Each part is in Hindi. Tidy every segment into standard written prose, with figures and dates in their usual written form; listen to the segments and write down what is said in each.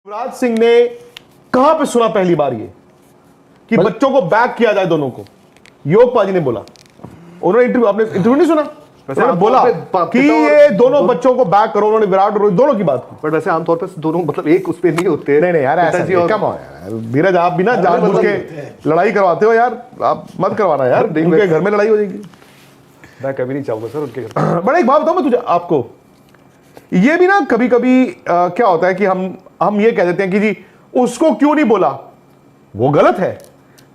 युवराज सिंह ने कहां पे सुना पहली बार ये कि बच्चों को बैक किया जाए दोनों को? योग पाजी ने बोला, उन्होंने इंटरव्यू, आपने इंटरव्यू नहीं सुना? उन्होंने बोला कि ये दोनों बच्चों को बैक करो, उन्होंने विराट और रोहित दोनों की बात की। बट वैसे आमतौर पे दोनों मतलब एक उस पे नहीं होते। नहीं यार, ऐसा नहीं, कम ऑन यार धीरज, आप भी ना जानबूझ के लड़ाई करवाते हो यार, आप मत करवाना यार, उनके घर में लड़ाई हो जाएगी। मैं कभी नहीं चाहूंगा सर उनके घर। बड़ा एक बात बताऊं मैं तुझे, आपको ये भी ना कभी कभी क्या होता है कि हम ये कह देते हैं कि जी उसको क्यों नहीं बोला, वो गलत है,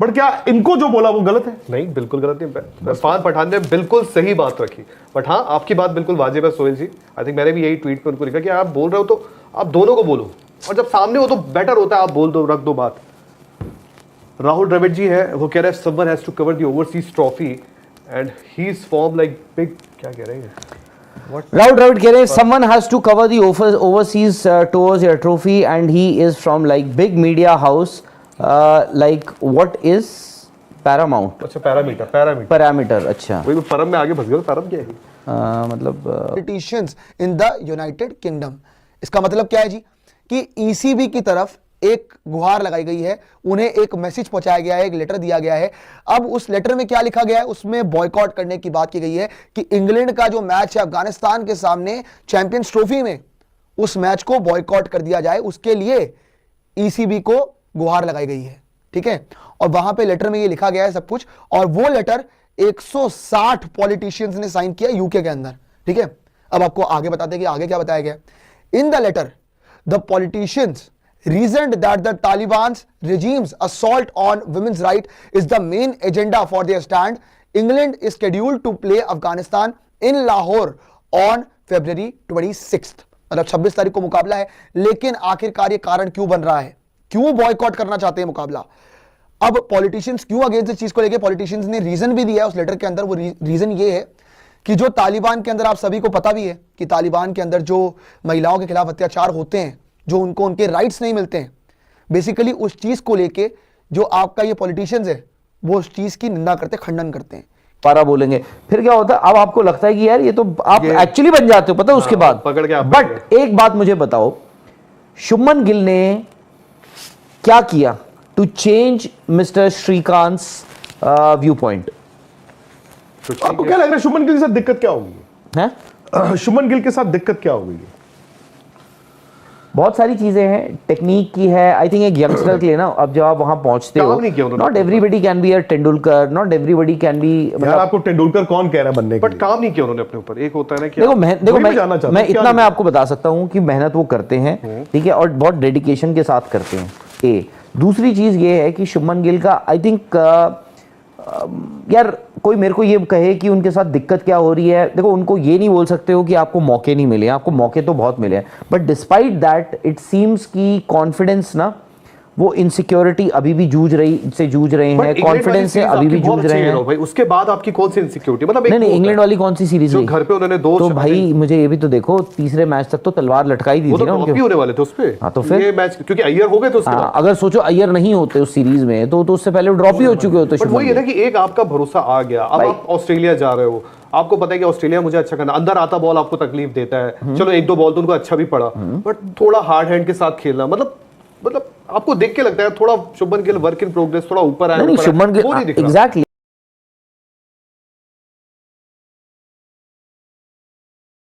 बट क्या इनको जो बोला वो गलत है? नहीं, बिल्कुल गलत नहीं। इरफान पठान ने बिल्कुल सही बात रखी, बट हाँ आपकी बात बिल्कुल वाजिब है सोहेल जी। आई थिंक मैंने भी यही ट्वीट पे उनको लिखा कि आप बोल रहे हो तो आप दोनों को बोलो, और जब सामने हो तो बेटर होता है आप बोल दो, रख दो बात। राहुल द्रविड़ जी है, वो कह रहे हैं someone has to cover the overseas trophy and he is form like big, क्या कह रहे हैं Rahul Dravid कह रहे हैं someone has to cover the overseas tours or trophy and he is from like big media house like what is Paramount? अच्छा पैरामीटर अच्छा वही परम में आगे फंस गया। परम क्या है मतलब politicians in the United kingdom. इसका मतलब क्या है जी कि ईसीबी की तरफ एक गुहार लगाई गई है, उन्हें एक मैसेज पहुंचाया गया है, एक लेटर दिया गया है। अब उस लेटर में क्या लिखा गया है, उसमें बॉयकॉट करने की बात की गई है कि इंग्लैंड का जो मैच है अफगानिस्तान के सामने चैंपियंस ट्रॉफी में, उस मैच को बॉयकॉट कर दिया जाए, उसके लिए ईसीबी को गुहार लगाई गई है। ठीक है, और वहां पे लेटर में ये लिखा गया है सब कुछ, और वो लेटर 160 पॉलिटिशियंस ने साइन किया यूके के अंदर। ठीक है, अब आपको आगे बताते हैं कि आगे क्या बताया गया। In the letter the politicians reasoned that the Taliban's regime's assault on women's rights is the main agenda for their stand. England is scheduled to play Afghanistan in Lahore on February 26th. मतलब 26 तारीख को मुकाबला है, लेकिन आखिरकार ये कारण क्यों बन रहा है, क्यों बॉयकॉट करना चाहते हैं मुकाबला? अब पॉलिटिशियंस क्यों अगेंस्ट इस चीज को लेके पॉलिटिशियंस ने रीजन भी दिया है उस लेटर के अंदर। वो रीजन ये है कि जो तालिबान के अंदर, आप सभी को पता भी है कि तालिबान के अंदर जो महिलाओं के खिलाफ अत्याचार होते हैं, जो उनको उनके राइट्स नहीं मिलते हैं, बेसिकली उस चीज को लेके जो आपका ये पॉलिटिशियंस है वो उस चीज की निंदा करते, खंडन करते हैं। पारा बोलेंगे, फिर क्या होता है, अब आपको लगता है कि यार ये तो आप एक्चुअली बन जाते हो, पता है उसके बाद पकड़ के आप। बट एक बात मुझे बताओ, शुभमन गिल ने क्या किया to change mister Shrikant view point? आपको क्या लग रहा है शुभमन गिल के साथ दिक्कत क्या होगी? शुभमन गिल के साथ दिक्कत क्या होगी? बहुत सारी चीजें हैं, टेक्निक की है। आई थिंक एक यंगस्टर के लिए ना, अब जब आप वहां पहुंचते हो, not everybody can be a Tendulkar, not everybody can be. यार आपको तेंदुलकर कौन कह रहा है बनने के लिए? बट काम नहीं किया उन्होंने अपने ऊपर। एक होता है ना कि देखो मैं इतना मैं आपको बता सकता हूं कि मेहनत वो करते हैं, ठीक है, और बहुत डेडिकेशन के साथ करते हैं। ए दूसरी चीज ये है कि शुभमन गिल का आई थिंक यार कोई मेरे को ये कहे कि उनके साथ दिक्कत क्या हो रही है, देखो उनको ये नहीं बोल सकते हो कि आपको मौके नहीं मिले, आपको मौके तो बहुत मिले हैं, but despite that it seems कि कॉन्फिडेंस ना, वो इनसिक्योरिटी अभी भी जूझ रहे हैं, कॉन्फिडेंस से अभी भी जूझ रहे हैं भाई। उसके बाद आपकी कौन सी इनसिक्योरिटी, मतलब नहीं इंग्लैंड वाली कौन सी सीरीज जो घर पे उन्होंने दो, तो भाई मुझे ये भी तो देखो, तीसरे मैच तक तो तलवार लटकाई दी थी ना उनके, होने वाले थे उस पे। हाँ तो फिर ये मैच क्योंकि अय्यर हो गए तो उसके बाद, अगर सोचो अय्यर नहीं होते उस सीरीज में तो उससे पहले ड्रॉप ही हो चुके होते। बट वही है ना कि एक आपका भरोसा आ गया, अब आप ऑस्ट्रेलिया जा रहे हो, आपको पता है कि ऑस्ट्रेलिया मुझे अच्छा करना, अंदर आता बॉल आपको तकलीफ देता है, चलो एक दो बॉल तो उनको अच्छा भी पड़ा, बट थोड़ा हार्ड हैंड के साथ खेलना, मतलब आपको देख के लगता है थोड़ा Shubman Gill work in progress, थोड़ा ऊपर आया, शुभमन गिल एग्जैक्टली